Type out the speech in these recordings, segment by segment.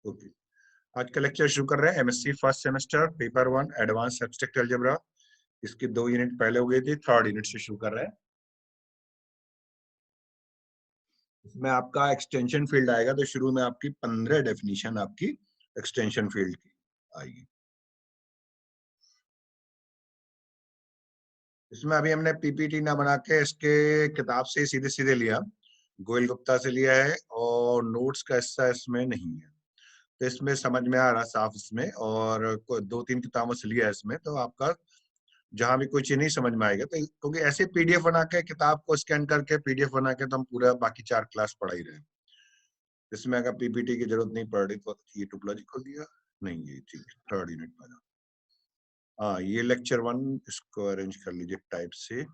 Okay, आज का lecture शुरू कर रहे हैं। MSc first semester paper 1 advance abstract algebra. इसके 2 यूनिट पहले हो गए थे, थर्ड यूनिट से शुरू कर रहे हैं। इसमें आपका एक्सटेंशन फील्ड आएगा, तो शुरू में आपकी 15 डेफिनेशन आपकी एक्सटेंशन फील्ड की आएगी। इसमें अभी हमने पीपीटी ना बना के इसके किताब से सीधे सीधे लिया, गोयल गुप्ता से लिया है, और नोट्स का हिस्सा इसमें नहीं है, तो इसमें समझ में आ रहा साफ इसमें, और 2-3 किताबों से लिया है इसमें। तो आपका जहां भी कोई चीज नहीं समझ में आएगा, तो क्योंकि ऐसे पीडीएफ बना के किताब को स्कैन करके पीडीएफ बना के तो हम पूरा बाकी 4 क्लास पढ़ा ही रहे। इसमें अगर पीपीटी की जरूरत नहीं पड़ रही तो ये टोपोलॉजी खोल दिया नहीं, ये ठीक थर्ड यूनिट में। हाँ, ये लेक्चर 1 इसको अरेंज कर लीजिए टाइप से।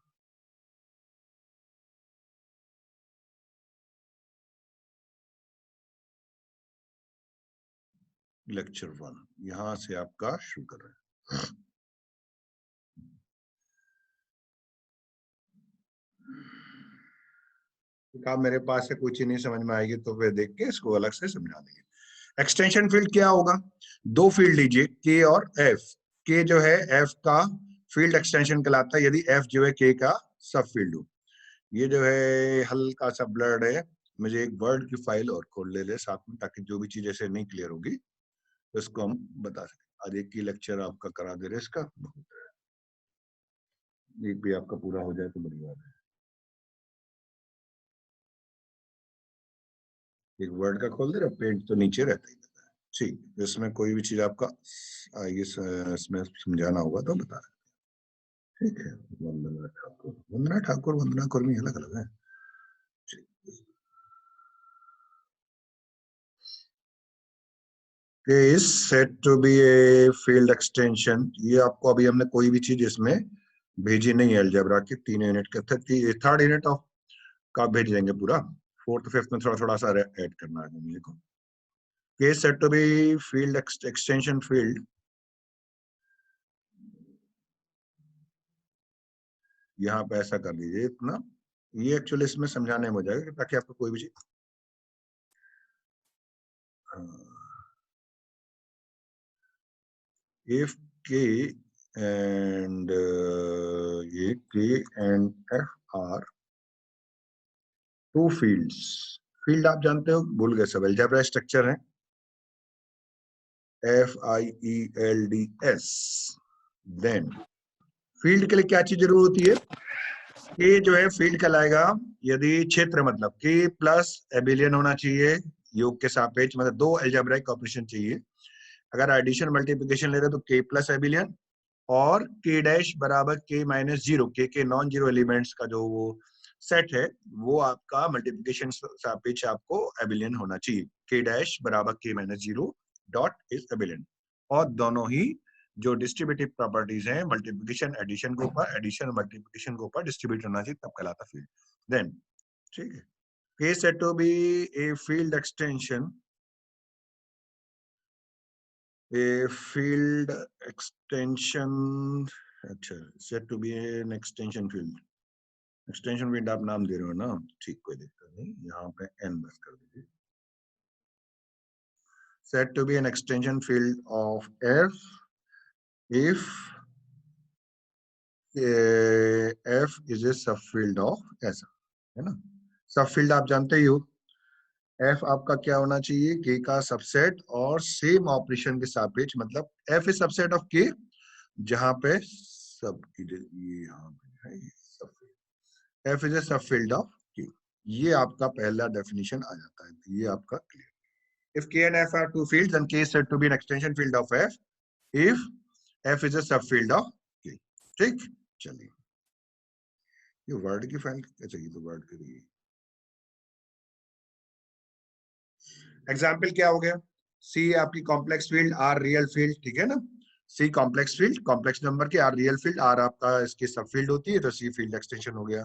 लेक्चर 1 यहां से आपका शुरू कर रहे हैं। आप मेरे पास से कुछ ही नहीं समझ में आएगी तो फिर देख के इसको अलग से समझा देंगे। एक्सटेंशन फील्ड क्या होगा? 2 फील्ड लीजिए, के और एफ। के जो है एफ का फील्ड एक्सटेंशन कहलाता है, यदि एफ जो है के का सब फील्ड हो। ये जो है हल्का सा ब्लर्ड है, मुझे एक वर्ड की फाइल और खोल ले साथ में, ताकि जो भी चीज ऐसे नहीं क्लियर होगी तो इसको हम बता सकें। आज एक ही लेक्चर आपका करा दे रहे इसका, एक भी आपका पूरा हो जाए तो बड़ी बात है। एक वर्ड का खोल दे रहा, पेंट तो नीचे रहता ही रहता है। ठीक, इसमें कोई भी चीज आपका आगे इसमें समझाना होगा तो बता रहे। ठीक है, वंदना ठाकुर, वंदना ठाकुर, वंदना कुर्मी अलग अलग है। is said to be a field extension। ये आपको अभी हमने कोई भी चीज इसमें भेजी नहीं है अलजेब्रा की, 3 यूनिट के थर्ड यूनिट ऑफ का भेज देंगे पूरा। 4th 5th में थोड़ा थोड़ा सा ऐड करना है मुझे को। is said to be field extension field। यहाँ पे ऐसा कर दीजिए इतना, ये एक्चुअली इसमें समझाने में हो जाएगा ताकि आपको कोई भी चीज if k and ये k and f are 2 fields। Field आप जानते हो, भूल गए सब, अलजेब्रा स्ट्रक्चर है FIELDS। देन फील्ड के लिए क्या चीज जरूर होती है? के जो है फील्ड कहलाएगा यदि क्षेत्र, मतलब के प्लस एबिलियन होना चाहिए योग के सापेक्ष, मतलब 2 अलजेब्राइक ऑपरेशन चाहिए। अगर एडिशन मल्टीप्लिकेशन ले रहे तो के प्लस एबिलियन, और के डैश बराबर के माइनस 0, के नॉन जीरो एलिमेंट्स का जो वो सेट है वो आपका मल्टीप्लिकेशन सापेक्ष आपको एबिलियन होना चाहिए। के डैश बराबर के माइनस 0 डॉट इज एबिलियन। और दोनों ही जो डिस्ट्रीब्यूटिव प्रॉपर्टीज हैं, मल्टीप्लिकेशन एडिशन के ऊपर, एडिशन मल्टीप्लिकेशन के ऊपर डिस्ट्रीब्यूट होना चाहिए, तब कहलाता फील्ड। देन ठीक है, K said to be a field extension, a field extension, अच्छा, set to be an extension field। extension field आप नाम दे रहे हो ना, ठीक, कोई दिक्कत नहीं, यहाँ पे n बस कर दीजिए। set to be an extension field of f if f is a subfield of ऐसा, है ना। सबफील्ड आप जानते ही हो, f आपका क्या होना चाहिए? k का सबसेट और सेम ऑपरेशन के सापेक्ष, मतलब f is subset of k, जहां पे सब ये यहाँ पे है subfield, f is a subfield of k। ये आपका पहला डेफिनेशन आ जाता है, ये आपका clear. If k and f are 2 fields then k is said to be an extension field of f if f is a subfield of k। ठीक, चलिए ये वर्ड की फाइल, अच्छा ये तो वर्ड के लिए एग्जाम्पल क्या हो गया? सी आपकी complex field, R real field, ठीक है ना। C complex field, complex number की, आर रियल फील्ड, आर आपका इसकी सब फील्ड होती है, तो सी फील्ड एक्सटेंशन हो गया।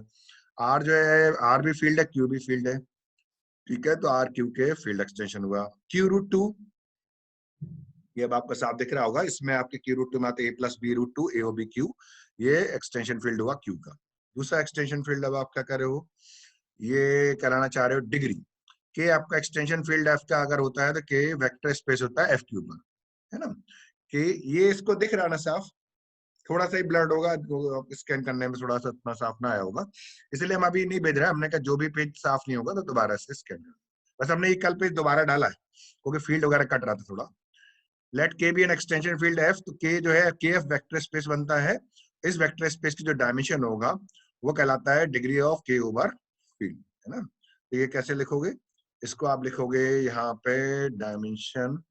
आर जो है आर भी फील्ड है, क्यू भी फील्ड है, ठीक है, तो आर क्यू के फील्ड एक्सटेंशन हुआ। क्यू रूट टू, ये अब आपको साफ दिख रहा होगा, इसमें आपके क्यू रूट टू में आते ए प्लस बी रूट टू ए ओ बी क्यू, ये एक्सटेंशन फील्ड हुआ क्यू का। दूसरा एक्सटेंशन फील्ड अब आप क्या कर रहे हो, ये कराना चाह रहे हो डिग्री, के आपका एक्सटेंशन फील्ड एफ का अगर होता है तो के वेक्टर स्पेस होता है एफ के ऊपर, है ना। कि ये इसको दिख रहा ना साफ, थोड़ा सा ही ब्लड होगा, स्कैन करने में थोड़ा सा इतना साफ ना आया होगा, इसलिए हम अभी नहीं भेज रहे हैं। हमने कहा जो भी पेज साफ नहीं होगा तो दोबारा से स्कैन कर, बस हमने ये कल पेज दोबारा डाला है क्योंकि फील्ड वगैरह कट रहा था थोड़ा। Let K be an extension field F, तो के जो है के एफ वेक्टर स्पेस बनता है। इस वेक्टर स्पेस की जो डायमेंशन होगा वो कहलाता है डिग्री ऑफ के ओवर फील्ड, है ना। तो ये कैसे लिखोगे, इसको आप लिखोगे यहाँ पे डायमेंशन,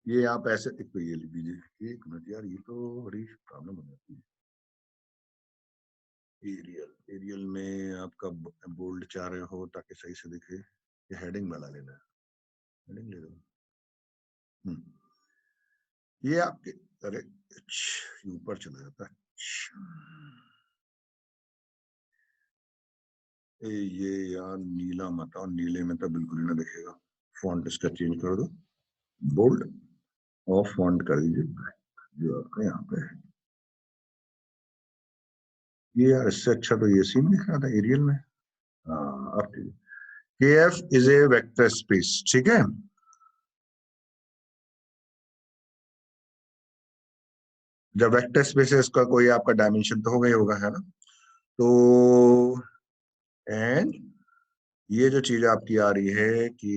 ये आप ऐसे एक तो ये लिख दीजिए, एक मिनट यार, ये तो बड़ी प्रॉब्लम हो जाती है। एरियल, एरियल में आपका बोल्ड चाह रहे हो ताकि सही से दिखे, ये हेडिंग वाला लेना है, हेडिंग ले लो। ये आपके, अरे ऊपर चला जाता है, ये यार नीला मत आओ, नीले में तो बिल्कुल ही ना दिखेगा। फॉन्ट इसका चेंज कर दो, बोल्ड और फॉन्ट कर दीजिए जो आपका यहाँ पे है। ये यार इससे अच्छा तो ये सीन दिख रहा था एरियल में। हाँ अब ठीक है। KF is a vector space, ठीक है। जब वेक्टर स्पेस है इसका कोई आपका डायमेंशन तो होगा ही होगा, है ना। तो एंड ये जो चीज आपकी आ रही है कि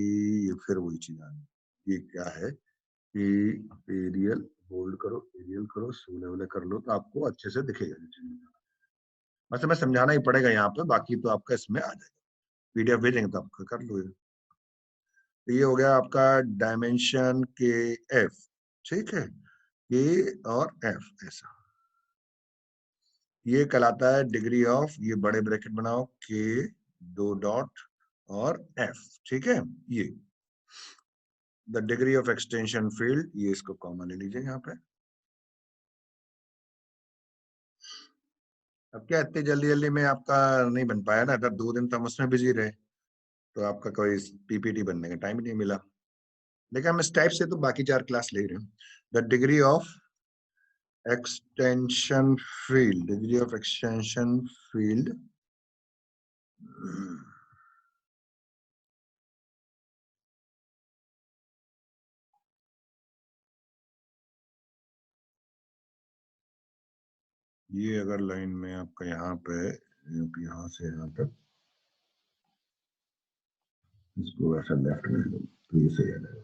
ये फिर वही चीज आ रही है, ये क्या है कि एरियल होल्ड करो, एरियल करो, सोले वोले कर लो तो आपको अच्छे से दिखेगा। बस हमें समझाना ही पड़ेगा यहाँ पे, बाकी तो आपका इसमें आ जाएगा, PDF भेजेंगे तो आपका कर लो। तो ये हो गया आपका डायमेंशन के एफ, ठीक है, के और एफ ऐसा, ये कहलाता है डिग्री ऑफ, ये बड़े ब्रैकेट बनाओ, के दो डॉट और एफ, ठीक है। ये the degree of extension field, ये इसको कॉमन ले लीजिए यहाँ पे। अब क्या इतनी जल्दी जल्दी में आपका नहीं बन पाया ना, तब 2 दिन तो हम उसमें बिजी रहे, तो आपका कोई PPT बनने का टाइम ही नहीं मिला। लेकिन हम इस टाइप से तो बाकी 4 क्लास ले रहे हैं। The degree of extension field, degree of extension field, ये अगर लाइन में आपका यहाँ पे यहाँ से यहाँ तक इसको ऐसा लेफ्ट में लो तो ये सही आ जाएगा।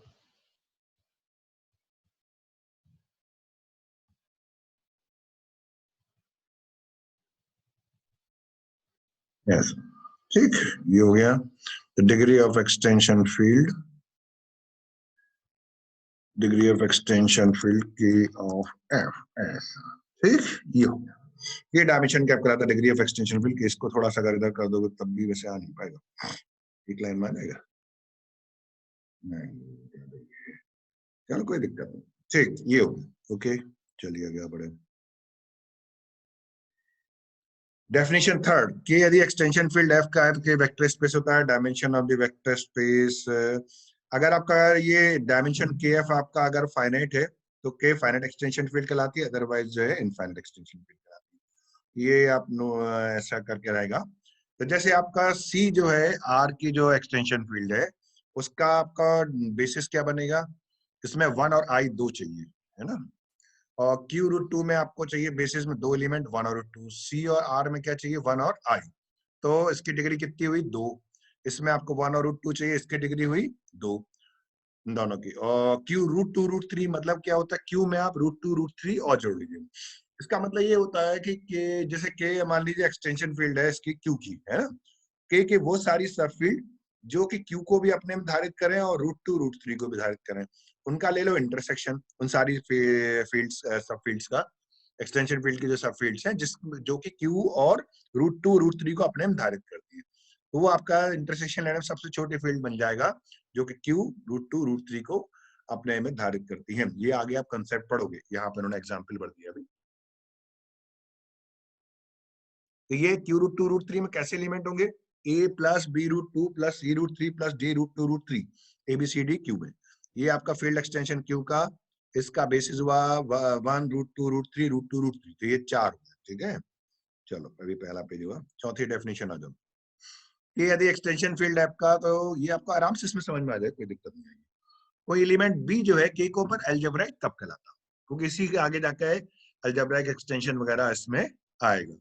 यस, ठीक, ये हो गया the degree of extension field, degree of extension field के ऑफ एफ एस, ठीक, ये हो गया। ये डायमेंशन क्या कराता है डिग्री ऑफ एक्सटेंशन फील्ड, इसको थोड़ा सा अगर इधर कर दोगे तब भी वैसे आ नहीं पाएगा, एक लाइन में आ जाएगा नहीं, चलो कोई दिक्कत नहीं, ठीक, ये हो गया, ओके। चलिए आगे बढ़े। डेफिनेशन थर्ड, कि यदि एक्सटेंशन फील्ड एफ का है तो वेक्टर स्पेस होता है, dimension of the vector space, अगर आपका ये डायमेंशन के एफ आपका अगर फाइनाइट है तो के फाइनाइट एक्सटेंशन फील्ड कहलाती है, अदरवाइज जो है इनफाइनाइट एक्सटेंशन फील्ड कहलाती है। ये आप ऐसा करके रहेगा। तो जैसे आपका सी जो है आर की जो एक्सटेंशन फील्ड है उसका आपका बेसिस क्या बनेगा, इसमें 1 और I दो चाहिए, है ना। और Q√2 में आपको चाहिए बेसिस में 2 एलिमेंट 1 और 2, C और R में क्या चाहिए 1 और I। तो इसकी डिग्री कितनी हुई 2, इसमें आपको 1 और √2 चाहिए, इसकी डिग्री हुई 2 दोनों की। और Q√2 √3 मतलब क्या होता है, Q में आप √2 √3 और जोड़ लीजिए। इसका मतलब ये होता है कि जैसे K मान लीजिए एक्सटेंशन फील्ड है इसकी Q की, है ना। K के वो सारी सब फील्ड जो कि Q को भी अपने में धारित करें और √2 √3 को भी धारित करें, उनका ले लो इंटरसेक्शन, उन सारी फील्ड्स सब फील्ड्स का, एक्सटेंशन फील्ड की जो सब फील्ड्स हैं जिस जो कि Q और √2 √3 को अपने में धारित करती है, तो वो आपका इंटरसेक्शन लेने में सबसे छोटी फील्ड बन जाएगा जो कि Q √2 √3 को अपने में धारित करती है। ये आगे आप कंसेप्ट पढ़ोगे, यहाँ पर उन्होंने एग्जाम्पल बढ़ दिया अभी। तो ये Q√2 √3 में कैसे एलिमेंट होंगे, A plus B√2 plus C√3 plus D√2 √3, ABCD Q में। ये आपका फील्ड एक्सटेंशन क्यू का, इसका बेसिस हुआ 1 √2 √3 √2 √3, तो ये 4 हुआ, ठीक है। चलो अभी पहला पेज हुआ, चौथी डेफिनेशन आ जाओ। कि यदि एक्सटेंशन फील्ड है आपका, तो ये आपको आराम से इसमें समझ में आ जाए, कोई दिक्कत नहीं आएगी। कोई एलिमेंट बी जो है के के ऊपर अलजेब्राइक कब कहलाता, क्योंकि इसी के आगे जाके अलजेब्राइक एक्सटेंशन वगैरह इसमें आएगा।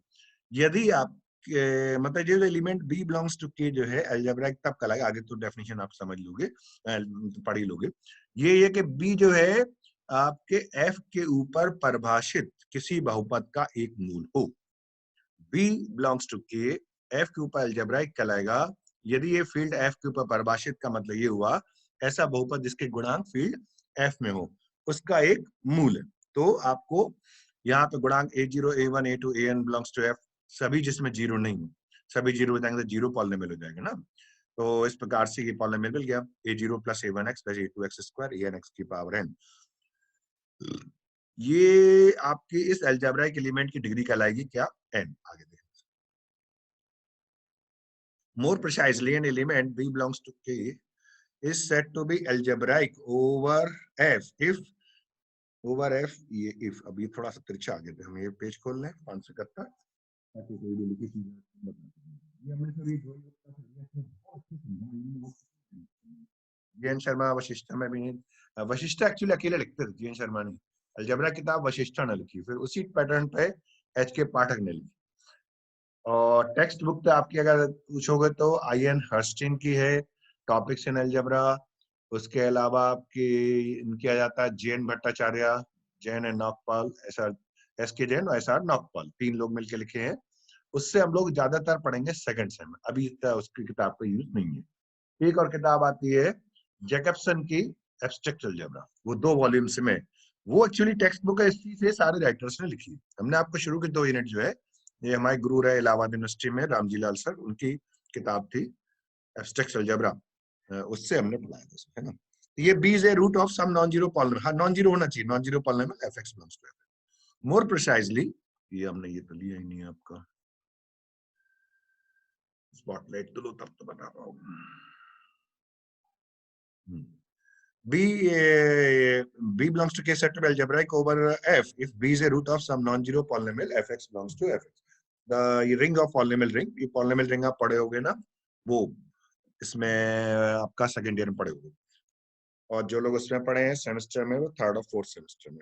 यदि आप मतलब जो एलिमेंट बी बिलोंग्स टू के जो है अलजेब्राइक तब कहलाएगा, आगे तो डेफिनेशन आप समझ लोगे, पढ़ ही लोगे। ये कि बी जो है आपके एफ के ऊपर परिभाषित किसी बहुपद का एक मूल हो। बी बिलोंग्स टू के, एफ के ऊपर अलजेब्राइक कहलाएगा यदि ये फील्ड एफ के ऊपर परिभाषित का मतलब ये हुआ ऐसा बहुपद जिसके गुणांक फील्ड एफ में हो, उसका एक मूल है। तो आपको यहाँ पे गुणांक a0, a1, a2, an belongs to F, सभी जिसमें जीरो नहीं है, सभी जीरो हो जाएंगे तो जीरो पॉलिनोमियल हो जाएगा ना। तो इस प्रकार से ये पॉलिनोमियल मिल गया, a0 plus a1x plus a2x square an x की पावर n। ये आपकी इस अलजेब्राइक एलिमेंट की डिग्री कहलाएगी क्या, n। आगे देखें। More precisely, an element b belongs to K is said to be algebraic over F if over F, ये if, अब ये थोड़ा सा तिरछा आगे थे, हम ये पेज खोल लें 571 ताकि कोई भी लिखी चीज ये हमने सभी जीएन शर्मा वशिष्ठ में भी नहीं, वशिष्ठ एक्चुअली अकेले लिखते थे, जीएन शर्मा ने अलजेब्रा किताब वशिष्ठ ने लिखी, फिर उसी पैटर्न पे एच के पाठक ने लिखी। और टेक्स्ट बुक तो आपकी अगर पूछोगे तो आईएन हर्स्टिन की है, टॉपिक्स इन अलजेब्रा। उसके अलावा आपकी इनकी आ जाता है जेएन भट्टाचार्य, जैन एंड नॉकपाल, एसके जैन और एसआर नॉकपाल, 3 लोग मिलकर लिखे हैं। उससे हम लोग ज्यादातर पढ़ेंगे सेकंड सेम में, अभी उसकी किताब का यूज नहीं है। एक और किताब आती है जैकबसन की एब्स्ट्रैक्ट अलजेब्रा, वो 2 वॉल्यूम्स में, वो एक्चुअली टेक्स्ट बुक है, इसी से सारे राइटर्स ने लिखी। हमने आपको शुरू के 2 यूनिट जो है, ये हमारे गुरु रहे इलाहाबाद यूनिवर्सिटी में रामजी लाल सर, उनकी किताब थी एब्स्ट्रैक्ट अलजेब्रा, उससे हमने पढ़ाया था, है ना। ये b is a root of some non-zero polynomial, हाँ नॉन जीरो होना चाहिए, non zero polynomial fx belongs to f। More precisely, ये हमने ये तो लिया ही नहीं आपका, स्पॉटलाइट तो लो तब तो बता पाओगे। b belongs to k set to be algebraic over f if b is a root of some non-zero polynomial fx belongs to fx। the ring of polynomial ring, ये polynomial ring आप पढ़े होगे ना, वो इसमें आपका सेकेंड ईयर में पढ़े होगे, और जो लोग उसमें पढ़े हैं सेमेस्टर में, वो 3rd और 4th सेमेस्टर में।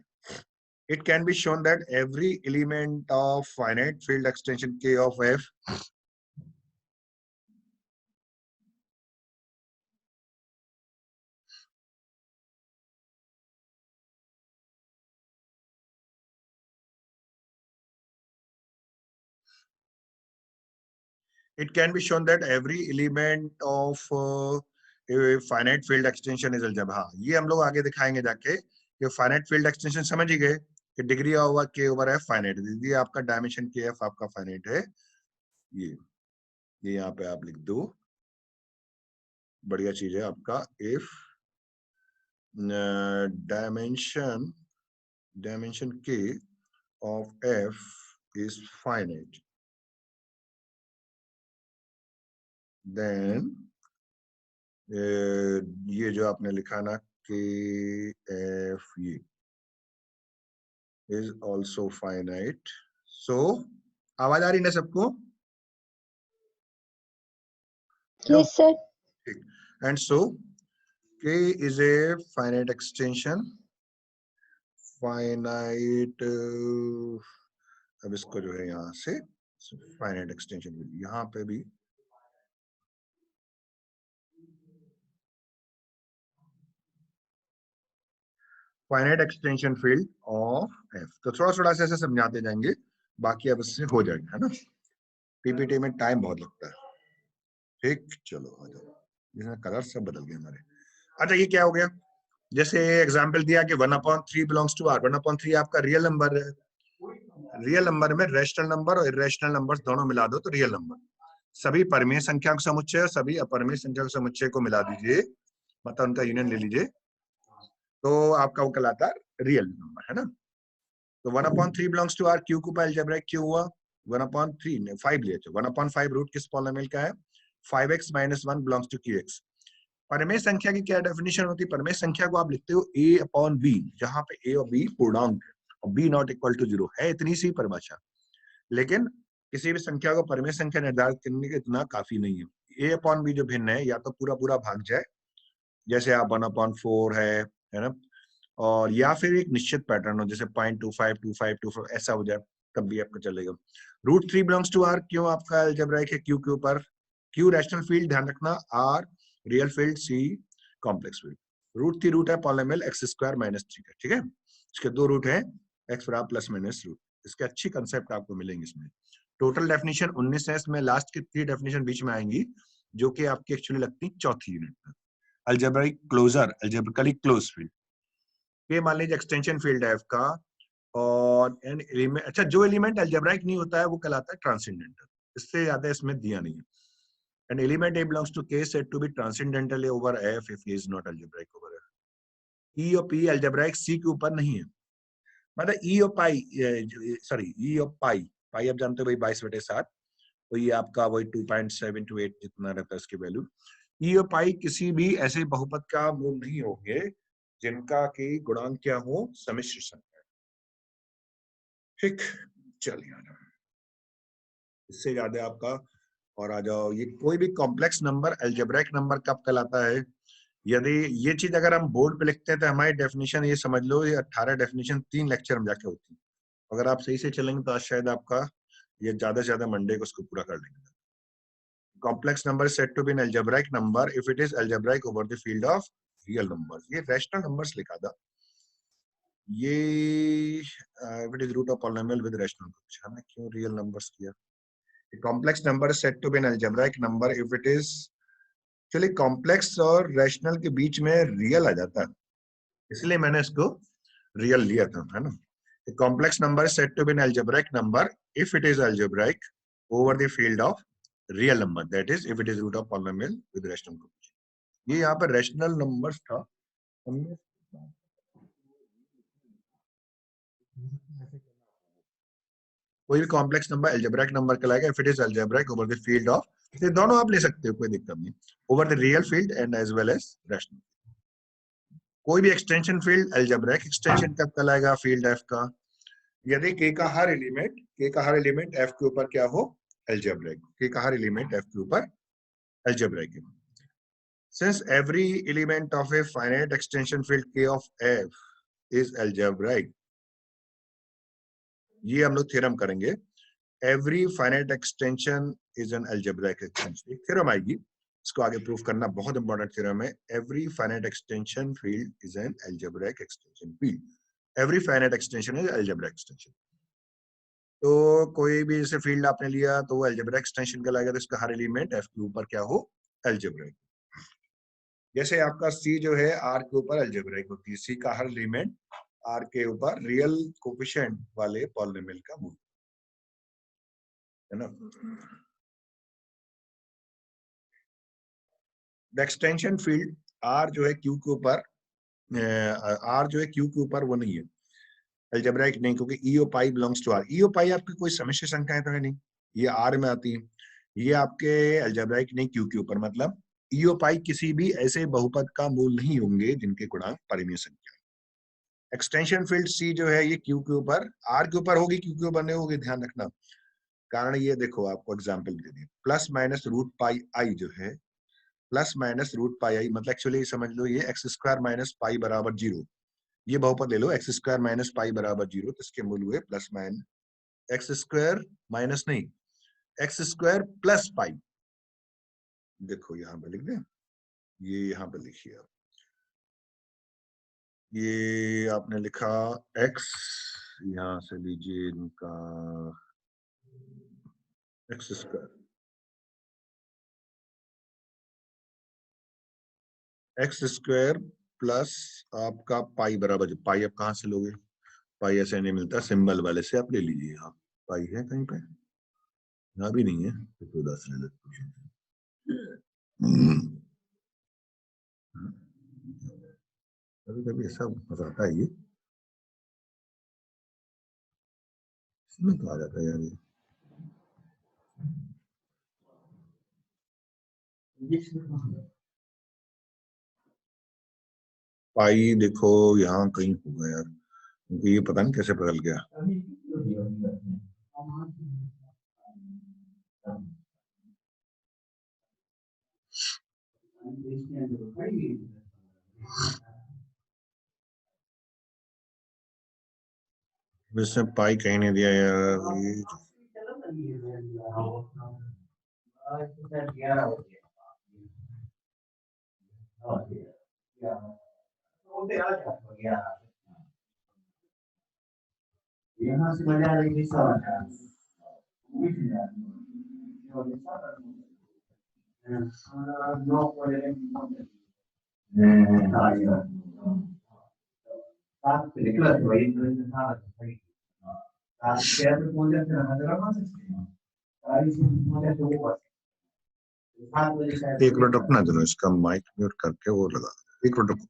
It can be shown that every element of finite field extension k of f it can be shown that every element of a finite field extension is algebra। हाँ, ये हम लोग आगे दिखाएंगे जाके कि finite field extension समझ ही गए कि degree over k over f finite, ये आपका डायमेंशन k f आपका फाइनाइट है। ये यहाँ पे आप लिख दो, बढ़िया चीज है आपका, if dimension k of f is finite then ये जो आपने लिखा ना कि एफ ये इज ऑल्सो फाइनाइट। सो आवाज आ रही ना सबको? Yes, sir. एंड सो के is a finite extension, finite, अब इसको जो है यहाँ से फाइनाइट एक्सटेंशन, यहाँ पे भी finite extension field of F. तो थोड़ा थोड़ा से ऐसे समझाते जाएंगे, बाकी अब इससे हो जाएगा, है ना। पीपीटी में टाइम बहुत लगता है। ठीक, चलो आ जाओ, इसमें कलर सब बदल गए हमारे। अच्छा, ये क्या हो गया, जैसे एग्जांपल दिया कि 1/3 बिलोंग्स टू आर। 1/3 आपका रियल नंबर है, रियल नंबर में रेशनल नंबर और इरेशनल नंबर दोनों मिला दो तो रियल नंबर। सभी परमेय संख्या का समुच्चय और सभी अपरमेय संख्या के समुच्चय को मिला दीजिए, मतलब उनका यूनियन ले लीजिए, तो आपका वो कहलाता है रियल नंबर, है ना। तो 1/3 बिलोंग्स टू आर, क्यू को अलजेब्राइक क्यों हुआ, 1/3 ने 5 लिया, 1/5 रूट किस पॉलिनोमियल का है, 5x - 1 बिलोंग्स टू qx। परमेय संख्या की क्या डेफिनेशन होती है, परमेय संख्या को आप लिखते हो a/b, जहां पे a और b पूर्णांक और b नॉट इक्वल टू 0 है, इतनी सी परिभाषा। लेकिन किसी भी संख्या को परमेय संख्या निर्धारित करने के इतना काफी नहीं है, ए अपॉन बी जो भिन्न है, या तो पूरा पूरा भाग जाए, जैसे आप 1/4 है ना, और या फिर एक निश्चित पैटर्न हो, जैसे 0.25 25 25 ऐसा हो जाए, तब भी आपका चलेगा। √3 बिलोंग्स टू आर क्यों आपका अलजेब्राइक है? क्यू के ऊपर, क्यू रैशनल फील्ड, ध्यान रखना, R real field, C complex field. √3 root है पॉलिनोमियल x² - 3 का, ठीक है। इसके दो रूट है, x प्लस माइनस रूट। इसके अच्छी कंसेप्ट आपको मिलेंगे इसमें। टोटल डेफिनेशन 19 है, इसमें लास्ट की 3 डेफिनेशन बीच में आएंगी, जो कि आपकी एक्चुअली लगती चौथी यूनिट में। Algebraic closure, algebraically closed field, ये मान लीजिए एक्सटेंशन फील्ड है f का, और एन एलिमेंट, अच्छा जो एलिमेंट अलजेब्राइक नहीं होता है वो कहलाता है ट्रांसेंडेंटल, इससे ज्यादा इसमें दिया नहीं है। An element a belongs to K said to be transcendental over F if he is not algebraic over F. E और P algebraic C के ऊपर नहीं है, मतलब E और पाई, सॉरी E और पाई, पाई आप जानते हो भाई 22/7, तो ये आपका वही 2.728 जितना रहता है इसकी वैल्यू। E और पाई किसी भी ऐसे बहुपद का मूल नहीं होंगे जिनका की गुणांक क्या हो, सम्मिश्र संख्या। ठीक, चलिए इससे ज्यादा आपका और आ जाओ, ये कोई भी कॉम्प्लेक्स नंबर अलजेब्राइक नंबर कब कहलाता है? यदि ये चीज अगर हम बोर्ड पे लिखते हैं तो हमारी डेफिनेशन ये समझ लो, ये 18 डेफिनेशन 3 लेक्चर में जाके होती है। अगर आप सही से चलेंगे तो आज शायद आपका ये ज्यादा से ज्यादा मंडे को उसको पूरा कर लेंगे। Complex number said to be an algebraic number if it is algebraic over the field of real numbers. ये रैशनल नंबर्स लिखा था, ये if it is root of polynomial with rational coefficient, हमने क्यों रियल नंबर्स किया? Complex number said to be an algebraic number if it is, चलिए complex और rational के बीच में रियल आ जाता है, इसलिए मैंने इसको रियल लिया था, है ना। Complex number said to be an algebraic number if it is algebraic over the field of real number, that is if it is root of polynomial with rational coefficient. ये यहाँ पर रैशनल नंबर्स था, हमने कोई भी complex number algebraic number कहलाएगा if it is algebraic over the field of, ये दोनों आप ले सकते हो, कोई दिक्कत नहीं, over the real field and as well as rational. कोई भी एक्सटेंशन फील्ड अलजेब्राइक एक्सटेंशन कब कहलाएगा फील्ड एफ का? यदि के का हर एलिमेंट एफ के ऊपर क्या हो, अलजेब्राइक, के का हर एलिमेंट एफ के ऊपर अलजेब्राइक है। Since every element of a finite extension field K of F is algebraic, ये हम लोग थ्योरम करेंगे, every finite extension is an algebraic extension, एक थ्योरम आएगी, इसको आगे प्रूफ करना बहुत इंपॉर्टेंट थ्योरम है। Every finite extension field is an algebraic extension field. Every finite extension is algebraic extension. तो कोई भी जैसे फील्ड आपने लिया तो वो अलजेब्राइक एक्सटेंशन कहलाएगा, तो इसका हर एलिमेंट एफ के ऊपर क्या हो, अलजेब्राइक। जैसे आपका सी जो है आर के ऊपर अलजेब्राइक होती है, सी का हर एलिमेंट आर के ऊपर रियल कोफिशिएंट वाले पॉलिनोमियल का मूल, है ना। द एक्सटेंशन फील्ड आर जो है क्यू के ऊपर, आर जो है क्यू के ऊपर वो नहीं है, अलजेब्राइक नहीं, क्योंकि ई ओ पाई बिलोंग्स टू आर। ई ओ पाई आपकी कोई सम्मिश्र संख्या है तो है नहीं, ये आर में आती है, ये आपके अलजेब्राइक नहीं क्यू के ऊपर, मतलब ई ओ पाई किसी भी ऐसे बहुपद का मूल नहीं होंगे जिनके गुणांक परिमेय संख्या। एक्सटेंशन फील्ड सी जो है ये क्यू के ऊपर, आर के ऊपर होगी, क्यू के ऊपर नहीं होगी, ध्यान रखना। कारण ये देखो आपको एग्जाम्पल दे दिए, प्लस माइनस रूट पाई आई जो है, प्लस माइनस रूट पाई आई मतलब एक्चुअली समझ लो ये x² माइनस पाई बराबर 0, ये बहुपद ले लो x² माइनस पाई बराबर 0, तो इसके मूल हुए प्लस माइनस x² माइनस नहीं x² प्लस पाई, देखो यहाँ पे लिख दें, ये यहाँ पे लिखिए आप, ये आपने लिखा x, यहाँ से लीजिए इनका x² x² प्लस आपका पाई बराबर, पाई आप कहाँ से लोगे, पाई ऐसे नहीं मिलता, सिंबल वाले से आप ले लीजिए, यहाँ पाई है कहीं पे, यहाँ भी नहीं है, तो 10 ले लेते, कभी कभी ऐसा आता है, ये इसमें तो आ जाता है यार ये पाई, देखो यहाँ कहीं होगा यार, क्योंकि ये पता नहीं कैसे बदल गया, इसमें पाई कहीं नहीं दिया यार। यहाँ से मजा आ रही एक मिनट रुकना दोनों, इसका माइक म्यूट करके वो लगा दो। एक मिनट रुको।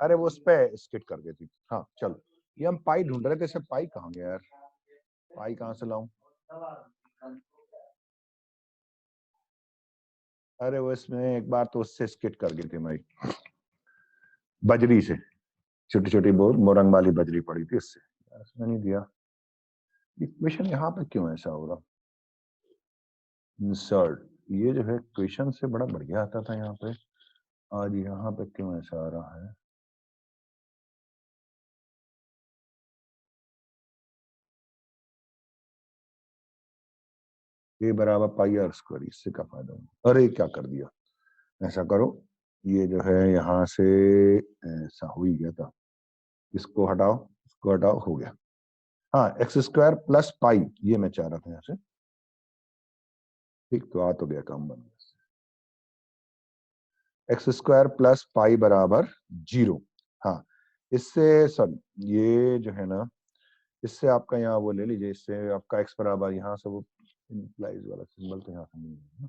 अरे वो उस पे स्किट कर गई थी। हाँ चलो, ये हम पाई ढूंढ रहे थे, इसे पाई कहाँ गया यार? पाई कहाँ से लाऊं? अरे वो इसमें एक बार तो उससे स्किट कर गई थी भाई, बजरी से, छोटी छोटी बहुत मोरंग वाली बजरी पड़ी थी उससे। इसमें नहीं दिया। इक्वेशन यहाँ पे क्यों ऐसा हो रहा? इंसर्ट, ये जो है क्वेश्चन से बड़ा बढ़िया आता था यहाँ पे, आज यहाँ पे क्यों ऐसा आ रहा है? ये बराबर पाई आर स्क्वायर, इससे क्या फायदा हुआ? अरे क्या कर दिया, ऐसा करो, ये जो है यहाँ से ऐसा हो ही गया था, इसको हटाओ, इसको हटाओ, हो गया। हाँ, एक्स स्क्वायर प्लस पाई, ये मैं चाह रहा था यहाँ से। ठीक, तो आ तो गया, काम बन गया। एक्स स्क्वायर प्लस पाई बराबर 0। हाँ, इससे सॉरी, ये जो है ना, इससे आपका यहाँ वो ले लीजिए, इससे आपका एक्स बराबर यहाँ से वो इम्प्लाइज वाला सिंबल तो यहाँ से नहीं है।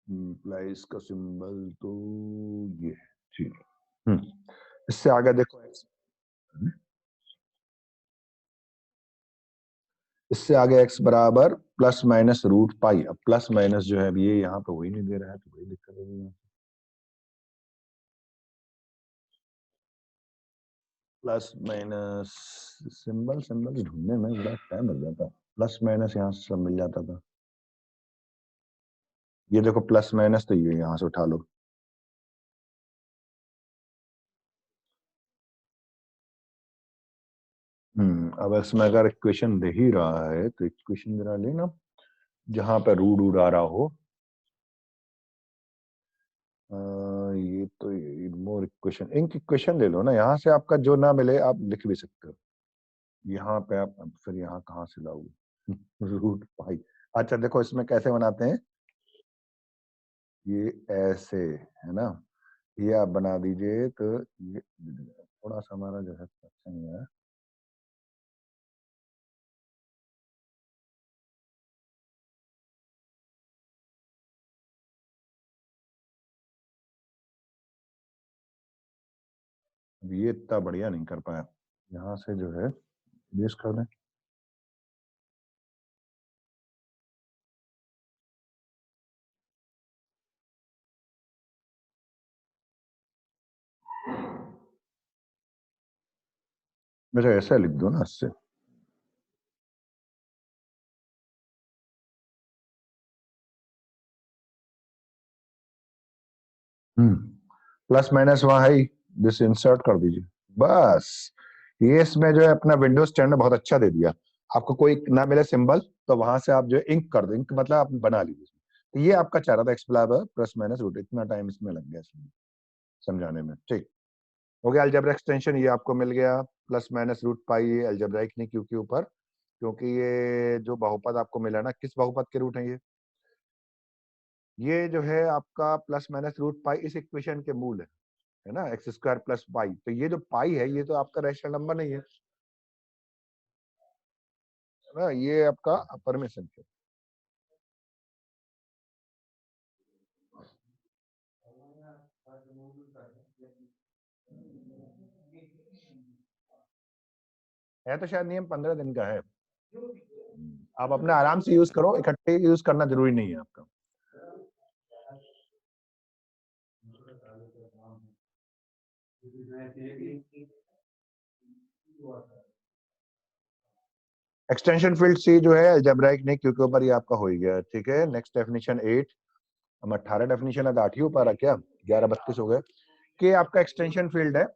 इम्प्लाइज का सिंबल तो ये है, ठीक है। इससे आगे देखो एक्स, इससे आगे एक्स बराबर प्लस माइनस रूट पाई। अब प्लस माइनस जो है, अब ये यहाँ पे वही नहीं दे रहा है, तो वही दिक्कत है। प्लस माइनस सिंबल ढूंढने में बड़ा टाइम लग जाता, प्लस माइनस यहाँ से सब मिल जाता था। ये देखो प्लस माइनस, तो ये यहाँ से उठा लो। अब इसमें अगर इक्वेशन दे ही रहा है तो इक्वेशन जरा लेना जहां पर रूट उड़ आ रहा हो। ये तो मोर इक्वेशन, इंक इक्वेशन ले लो ना, यहाँ से आपका जो ना मिले आप लिख भी सकते हो। यहाँ पे आप फिर यहाँ कहाँ से लाओगे? Root pi. अच्छा देखो इसमें कैसे बनाते हैं, ये ऐसे है ना, ये आप बना दीजिए तो ये थोड़ा सा हमारा जो है अच्छा नहीं है। अब ये इतना बढ़िया नहीं कर पाया, यहाँ से जो है बेस कर दें। मेरा ऐसा लिख दो ना इससे। प्लस माइनस वहां है ही, जिस इंसर्ट कर दीजिए बस। ये इसमें जो है अपना विंडोज 10 ने बहुत अच्छा दे दिया, आपको कोई ना मिले सिंबल तो वहां से आप जो है इंक कर दो, इंक मतलब आप बना लीजिए। तो ये आपका चाह रहा था एक्स बराबर प्लस माइनस रूट, इतना टाइम इसमें लग गया इसमें समझाने में। ठीक हो गया, अलजेब्रा एक्सटेंशन ये आपको मिल गया, प्लस माइनस रूट पाई, ये अलजेब्राइक नहीं क्यों के ऊपर, क्योंकि ये जो बहुपद आपको मिला ना, किस बहुपद के रूट है ये जो है आपका प्लस माइनस रूट पाई इस इक्वेशन के मूल है है ना, एक्स स्क्वायर प्लस पाई। तो ये जो पाई है ये तो आपका रैशनल नंबर नहीं है ना, ये आपका परमिशन है। तो शायद नियम 15 दिन का है, आप अपने आराम से यूज करो, इकट्ठे यूज करना जरूरी नहीं है आपका। एक्सटेंशन फील्ड सी जो है अलजेब्राइक ने क्यू के ऊपर ये आपका हो ही गया, ठीक है। नेक्स्ट डेफिनेशन 8, हम 18 डेफिनेशन है, 8 ही ऊपर क्या 11:32 हो गए। के आपका एक्सटेंशन फील्ड है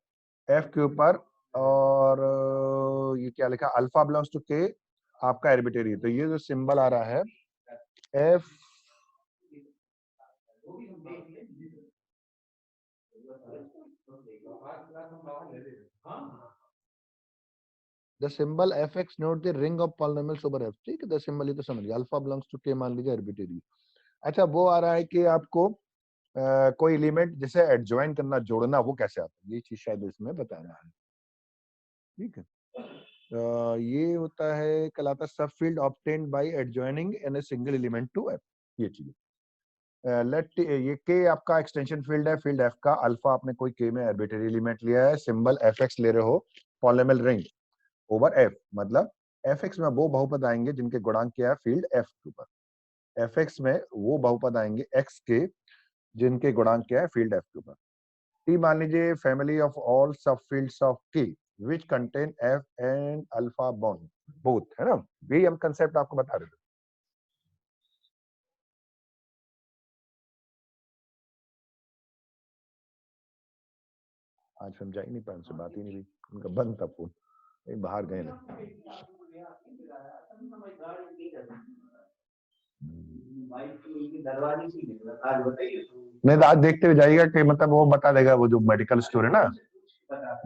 एफ के ऊपर, और ये क्या लिखा, अल्फा बिलोंग्स टू के आपका आर्बिट्रेरी। तो ये जो सिंबल आ रहा है F, the symbol F x note the ring of polynomials over F, ठीक है। द सिंबल ये तो समझ गया, अल्फा बिलोंग्स टू के मान लीजिए आर्बिट्रेरी। अच्छा, वो आ रहा है कि आपको कोई एलिमेंट जिसे एडजॉइन करना, जोड़ना, वो कैसे आता है, ये चीज शायद इसमें बताना है, ठीक है। ये होता है, कहलाता है सब field obtained by adjoining an a single element to F, ये चीज। लेट ये के आपका एक्सटेंशन फील्ड है, फील्ड एफ का, अल्फा आपने कोई के में आर्बिट्रेरी एलिमेंट लिया है, सिंबल एफ एक्स ले रहे हो, पॉलिनोमियल रिंग ओवर एफ, मतलब एफ एक्स में वो बहुपद आएंगे जिनके गुणांक क्या है फील्ड एफ के ऊपर, एफ एक्स में वो बहुपद आएंगे एक्स के जिनके गुणांक क्या है फील्ड एफ के ऊपर। टी मान लीजिए फैमिली ऑफ ऑल सब फील्ड्स ऑफ के which contain F and alpha bond both, है ना, यही हम कंसेप्ट आपको बता रहे थे। आज समझा ही नहीं पाए, उनसे बात ही नहीं हुई, उनका बंद था फोन, कहीं बाहर गए ना। नहीं तो आज देखते हुए जाइएगा कि मतलब वो बता देगा, वो जो मेडिकल स्टोर है ना,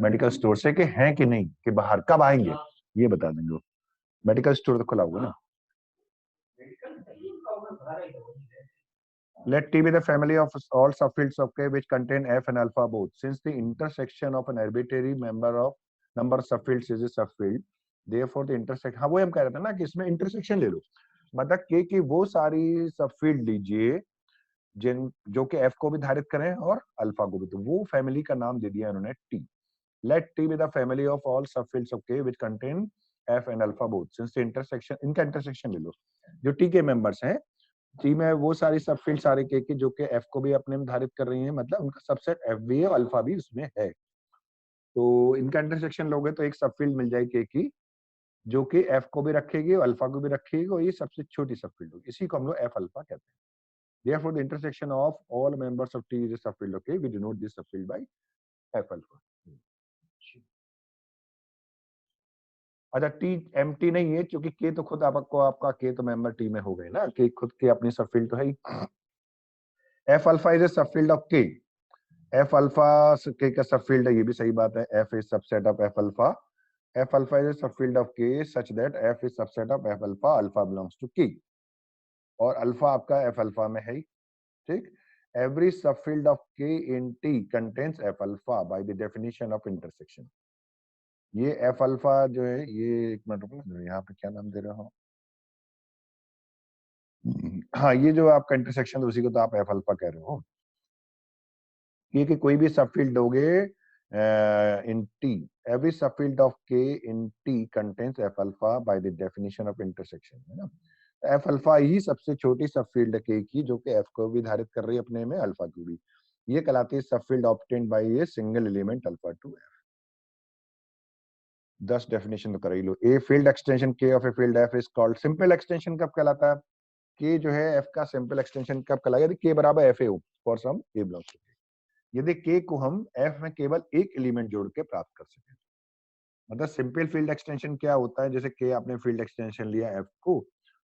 मेडिकल स्टोर से कि हैं कि नहीं, कि बाहर कब आएंगे ये बता देंगे वो, मेडिकल स्टोर तो खुला होगा ना। Let T be the family of all subfields of K which contain F and alpha both. Since the intersection of an arbitrary number of subfields is a subfield, therefore the intersection, हाँ वो हम कह रहे थे ना कि इसमें intersection ले लो, मतलब K की वो सारी सबफील्ड लीजिए जिन जो कि F को भी धारित करें और अल्फा को भी, तो वो फैमिली का नाम दे दिया इन्होंने T. Let T be the family of all subfields of K which contain F and alpha both. Since the intersection, इनका इंटरसेक्शन ले लो, जो T के मेंबर्स हैं टी में वो सारी सबफील्ड सारे के की जो कि एफ को भी अपने में धारित कर रही हैं, मतलब उनका सबसेट एफ भी है और अल्फा भी उसमें है। तो इनका इंटरसेक्शन लोगे तो एक सबफील्ड मिल जाएगी के की जो कि एफ को भी रखेगी और अल्फा को भी रखेगी, और ये सबसे छोटी सबफील्ड होगी, इसी को हम लोग एफ अल्फा कहते हैं। Therefore the intersection of all members of T is a subfield of K. We denote this subfield by F alpha. अच्छा, टी एम टी नहीं है क्योंकि के तो खुद आपको आपका के तो मेंबर टी में हो गए ना, के खुद के अपनी सबफील्ड तो है ही। F alpha is a subfield of K, F alpha K का सबफील्ड है, ये भी सही बात है, F is subset of F alpha, F alpha is a subfield of K such that F is subset of F alpha, alpha belongs to K, और alpha आपका F alpha में है, ठीक। Every subfield of K in T contains F alpha by the definition of intersection. ये F alpha जो है, ये एक मिनट रुको, यहाँ पे क्या नाम दे रहा हूँ, हाँ ये जो आपका इंटरसेक्शन उसी को तो आप एफ अल्फा कह रहे हो, कि कोई भी सबफील्ड दोगे in T, every subfield of K in T contains F alpha by the definition of intersection, है ना। एफ अल्फा ही सबसे छोटी सबफील्ड के की जो कि एफ को भी धारित कर रही है अपने में, अल्फा को भी, ये कहलाती है subfield obtained by a single element alpha to F. 10 definition तो कर ही लो। A field extension K of a field F is called simple extension कब कहलाता है, के जो है एफ का सिंपल एक्सटेंशन कब कहलाएगा, यदि के बराबर एफ ए हो for some a belongs to K, यदि के को हम एफ में केवल एक एलिमेंट जोड़ के प्राप्त कर सके। मतलब सिंपल फील्ड एक्सटेंशन क्या होता है, जैसे के आपने फील्ड एक्सटेंशन लिया एफ को,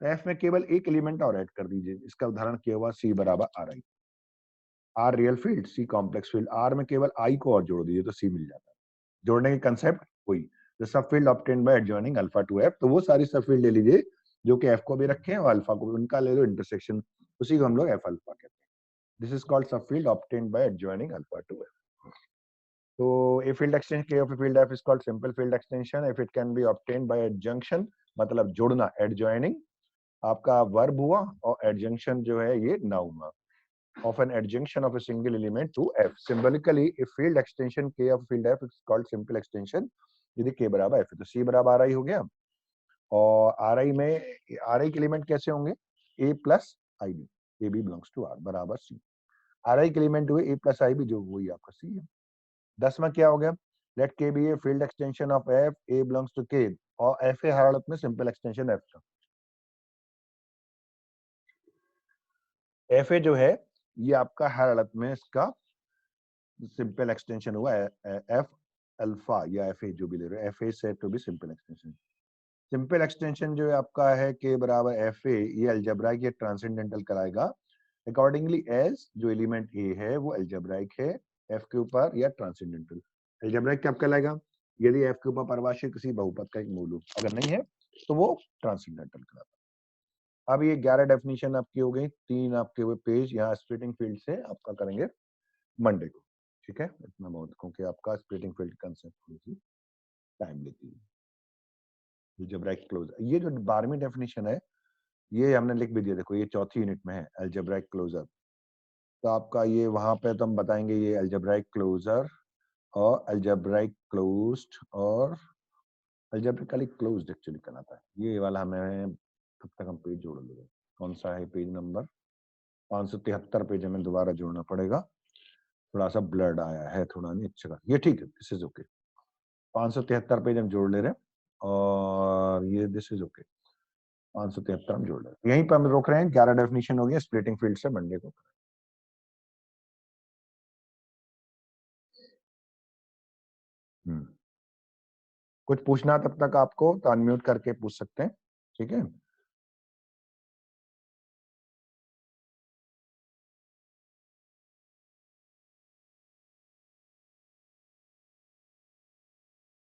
तो एफ में केवल एक एलिमेंट और ऐड कर दीजिए, इसका उदाहरण किया हुआ सी बराबर R i, R real field C complex field, R में केवल आई को और जोड़ दीजिए तो सी मिल जाता है। जोड़ने के कंसेप्ट वही, the subfield obtained by adjoining alpha to F, तो वो सारी सबफील्ड ले लीजिए जो कि एफ को भी रखें और अल्फा को भी, उनका ले लो इंटरसेक्शन, उसी को हम लोग एफ अल्फा कहते हैं। This is called subfield obtained by adjoining alpha to F. तो a field extension K of a field F is called simple field extension if it can be obtained by adjunction, मतलब जोड़ना, adjoining आपका verb हुआ और adjunction जो है ये noun हुआ, of an adjunction of a single element to F. Symbolically, a field extension K of field F is called simple extension यदि K बराबर F है, तो C बराबर RI हो गया, और RI में RI के एलिमेंट कैसे होंगे, A plus IB, AB belongs to R बराबर C, RI के एलिमेंट हुए A प्लस IB जो वही आपका C है। 10वां क्या हो गया, let K be a field extension of F, A belongs to K, और F हर हालत में सिंपल एक्सटेंशन F का। F जो है ये आपका हर हालत में इसका सिंपल एक्सटेंशन हुआ F अल्फा या FA जो भी ले रहे हो, FA said to be simple extension. Simple extension जो है आपका है K बराबर FA, ये अलजेब्राइक या ट्रांसेंडेंटल कराएगा अकॉर्डिंगली एज जो एलिमेंट A है वो अलजेब्राइक है F के ऊपर या ट्रांसेंडेंटल। अलजेब्राइक क्या कहलाएगा, यदि F के ऊपर परिभाषित किसी बहुपद का एक मूल हो, अगर नहीं है तो वो ट्रांसेंडेंटल कहलाता है। अब ये 11 डेफिनेशन आपकी हो गई, 3 आपके हुए पेज, यहाँ स्प्लिटिंग फील्ड से आपका करेंगे मंडे को, ठीक है, इतना बहुत, क्योंकि आपका स्प्लिटिंग फील्ड कंसेप्ट थोड़ी सी टाइम लेती है। अलजेब्राइक क्लोजर, ये जो 12वीं डेफिनेशन है ये हमने लिख भी दिया, देखो ये चौथी यूनिट में है अलजेब्राइक क्लोजर, तो आपका ये वहां पे तो हम बताएंगे ये अलजेब्राइक क्लोजर और अलजेब्राइक क्लोज्ड और अलजेब्रिकली क्लोज्ड एक्चुअली कहलाता है। ये वाला हमें तब तक हम पेज जोड़ लेंगे, कौन सा है पेज नंबर 573 पेज हमें दोबारा जोड़ना पड़ेगा, थोड़ा सा ब्लड आया है, थोड़ा नहीं अच्छा, ये ठीक है, दिस इज ओके। 573 पेज हम जोड़ ले रहे हैं और ये दिस इज ओके, 573 हम जोड़ रहे हैं, यहीं पर हम रोक रहे हैं। 11 डेफिनेशन हो गया स्प्लिटिंग फील्ड से मंडे को। कुछ पूछना तब तक आपको तो अनम्यूट करके पूछ सकते हैं, ठीक है।